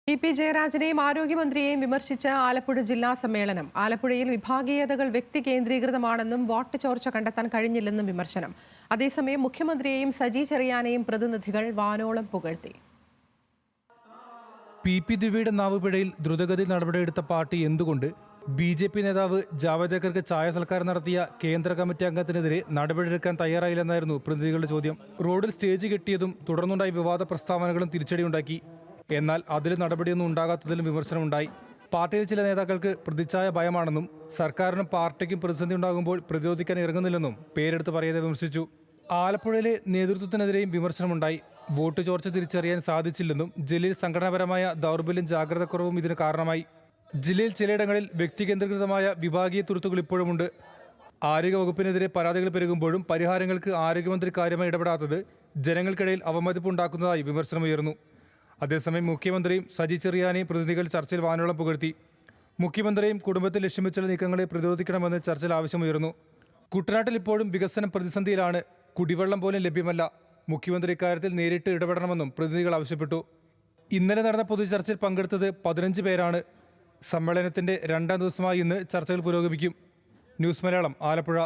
P ജയരാജനെയും ആരോഗ്യമന്ത്രിയെയും വിമർശിച്ച ആലപ്പുഴ ജില്ലാ സമ്മേളനം. ആലപ്പുഴയിൽ വിഭാഗീയതകൾ വ്യക്തി കേന്ദ്രീകൃതമാണെന്നും വോട്ട് ചോർച്ച കണ്ടെത്താൻ കഴിഞ്ഞില്ലെന്നും വിമർശനം. അതേസമയം മുഖ്യമന്ത്രിയെയും സജി ചെറിയാനെയും പ്രതിനിധികൾ വാനോളം പുകഴ്ത്തി. പി ദിവ്യയുടെ നാവുപിഴയിൽ ദ്രുതഗതി നടപടിയെടുത്ത പാർട്ടി എന്തുകൊണ്ട് BJP നേതാവ് ജാവദേക്കർക്ക് ചായ സൽക്കാരം നടത്തിയ കേന്ദ്ര കമ്മിറ്റി അംഗത്തിനെതിരെ നടപടിയെടുക്കാൻ തയ്യാറായില്ലെന്നായിരുന്നു പ്രതിനിധികളുടെ ചോദ്യം. റോഡിൽ സ്റ്റേജ് കെട്ടിയതും തുടർന്നുണ്ടായ വിവാദ പ്രസ്താവനകളും തിരിച്ചടിയുണ്ടാക്കി. എന്നാൽ അതിൽ നടപടിയൊന്നും ഉണ്ടാകാത്തതിലും വിമർശനമുണ്ടായി. പാർട്ടിയിലെ ചില നേതാക്കൾക്ക് പ്രതിച്ഛായ ഭയമാണെന്നും സർക്കാരിനും പാർട്ടിക്കും പ്രതിസന്ധി ഉണ്ടാകുമ്പോൾ പ്രതിരോധിക്കാൻ ഇറങ്ങുന്നില്ലെന്നും പേരെടുത്ത് പറയാതെ വിമർശിച്ചു. ആലപ്പുഴയിലെ നേതൃത്വത്തിനെതിരെയും വിമർശനമുണ്ടായി. വോട്ട് ചോർച്ച തിരിച്ചറിയാൻ സാധിച്ചില്ലെന്നും ജില്ലയിൽ സംഘടനാപരമായ ദൗർബല്യം ജാഗ്രതക്കുറവും ഇതിന് കാരണമായി. ജില്ലയിൽ ചിലയിടങ്ങളിൽ വ്യക്തികേന്ദ്രീകൃതമായ വിഭാഗീയ തുരുത്തുകൾ ഇപ്പോഴുമുണ്ട്. ആരോഗ്യ വകുപ്പിനെതിരെ പരാതികൾ പെരുകുമ്പോഴും പരിഹാരങ്ങൾക്ക് ആരോഗ്യമന്ത്രി കാര്യമായി ഇടപെടാത്തത് ജനങ്ങൾക്കിടയിൽ അവമതിപ്പുണ്ടാക്കുന്നതായി വിമർശനമുയർന്നു. അതേസമയം മുഖ്യമന്ത്രിയും സജി ചെറിയാനെയും പ്രതിനിധികൾ ചർച്ചയിൽ വാനോളം പുകഴ്ത്തി. മുഖ്യമന്ത്രിയും കുടുംബത്തെ ലക്ഷ്യം വെച്ചുള്ള നീക്കങ്ങളെ പ്രതിരോധിക്കണമെന്ന് ചർച്ചയിൽ ആവശ്യമുയർന്നു. കുട്ടനാട്ടിൽ ഇപ്പോഴും വികസനം പ്രതിസന്ധിയിലാണ്. കുടിവെള്ളം പോലും ലഭ്യമല്ല. മുഖ്യമന്ത്രി ഇക്കാര്യത്തിൽ നേരിട്ട് ഇടപെടണമെന്നും പ്രതിനിധികൾ ആവശ്യപ്പെട്ടു. ഇന്നലെ നടന്ന പൊതുചർച്ചയിൽ പങ്കെടുത്തത് 15 പേരാണ്. സമ്മേളനത്തിന്റെ 2ാം ദിവസമായി ഇന്ന് ചർച്ചകൾ പുരോഗമിക്കും. ന്യൂസ് മലയാളം, ആലപ്പുഴ.